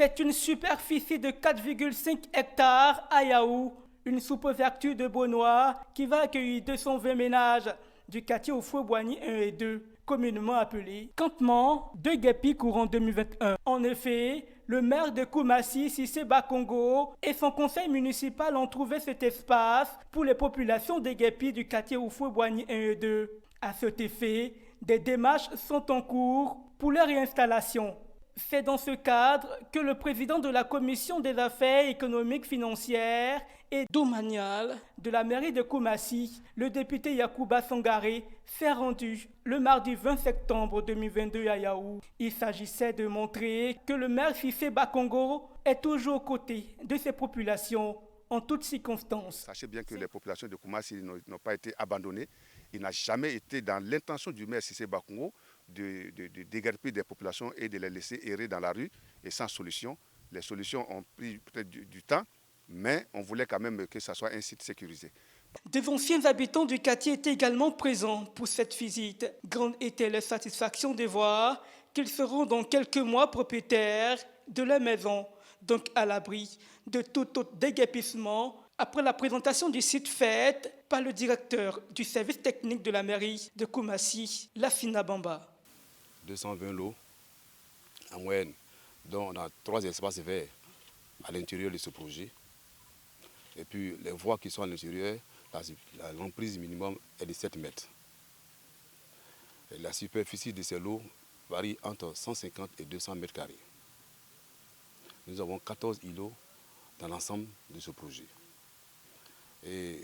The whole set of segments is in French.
C'est une superficie de 4,5 hectares à Yaou, une sous-préfecture de Beaunois qui va accueillir 220 ménages du quartier Houphouët-Boigny 1 et 2, communément appelé campement de Guépi courant 2021. En effet, le maire de Koumassi, Cissé Bakongo, et son conseil municipal ont trouvé cet espace pour les populations de Guépi du quartier Houphouët-Boigny 1 et 2. À cet effet, des démarches sont en cours pour leur réinstallation. C'est dans ce cadre que le président de la Commission des affaires économiques, financières et domaniales de la mairie de Koumassi, le député Yacouba Sangaré, s'est rendu le mardi 20 septembre 2022 à Yaou. Il s'agissait de montrer que le maire Cissé Bakongo est toujours aux côtés de ses populations en toutes circonstances. Sachez bien que les populations de Koumassi n'ont pas été abandonnées. Il n'a jamais été dans l'intention du maire Cissé Bakongo de déguerpir des populations et de les laisser errer dans la rue et sans solution. Les solutions ont pris peut-être du temps, mais on voulait quand même que ça soit un site sécurisé. Des anciens habitants du quartier étaient également présents pour cette visite. Grande était leur satisfaction de voir qu'ils seront dans quelques mois propriétaires de leur maison, donc à l'abri de tout autre déguerpissement. Après la présentation du site faite par le directeur du service technique de la mairie de Koumassi, Lafina Bamba. 220 lots en moyenne, dont on a 3 espaces verts à l'intérieur de ce projet. Et puis les voies qui sont à l'intérieur, l'emprise minimum est de 7 mètres. Et la superficie de ces lots varie entre 150 et 200 mètres carrés. Nous avons 14 îlots dans l'ensemble de ce projet. Et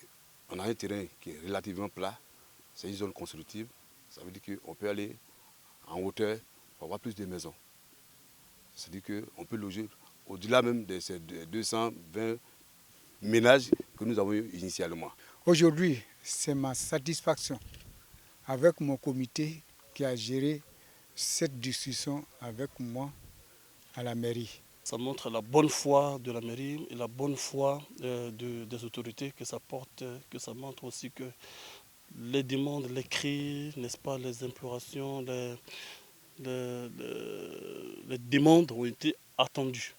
on a un terrain qui est relativement plat, c'est une zone constructive, ça veut dire qu'on peut aller en hauteur pour avoir plus de maisons. C'est-à-dire qu'on peut loger au-delà même de ces 220 ménages que nous avons eu initialement. Aujourd'hui, c'est ma satisfaction avec mon comité qui a géré cette discussion avec moi à la mairie. Ça montre la bonne foi de la mairie et la bonne foi des autorités que ça porte, que ça montre aussi que les demandes, les cris, n'est-ce pas, les implorations, les demandes ont été attendues.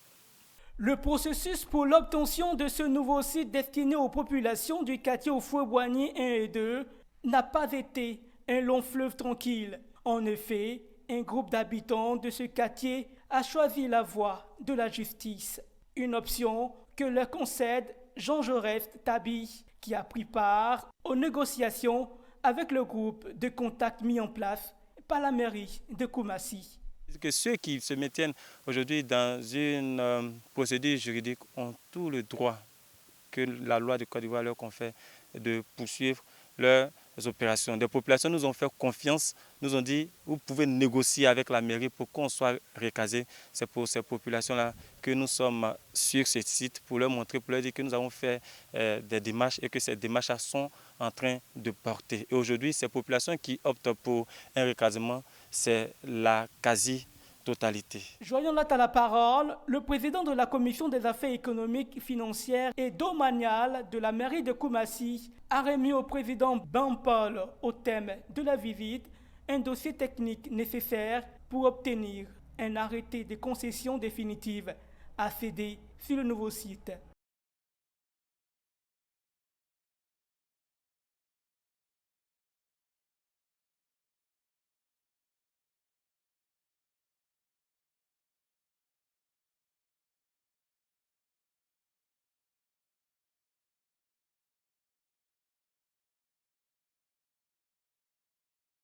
Le processus pour l'obtention de ce nouveau site destiné aux populations du quartier Houphouët-Boigny 1 et 2 n'a pas été un long fleuve tranquille. En effet, un groupe d'habitants de ce quartier a choisi la voie de la justice, une option que leur concède Jean Jaurès Tabi, qui a pris part aux négociations avec le groupe de contact mis en place par la mairie de Koumassi. Que ceux qui se maintiennent aujourd'hui dans une procédure juridique ont tout le droit que la loi de Côte d'Ivoire leur confère de poursuivre leurs opérations. Des populations nous ont fait confiance, nous ont dit vous pouvez négocier avec la mairie pour qu'on soit recasé. C'est pour ces populations-là que nous sommes sur ce site pour leur montrer, pour leur dire que nous avons fait des démarches et que ces démarches sont en train de porter. Et aujourd'hui, ces populations qui optent pour un recasement, c'est la quasi-totalité. Joignant là à la parole, le président de la Commission des affaires économiques, financières et domaniales de la mairie de Koumassi a remis au président Bampol, au thème de la visite, un dossier technique nécessaire pour obtenir un arrêté de concession définitive à céder sur le nouveau site.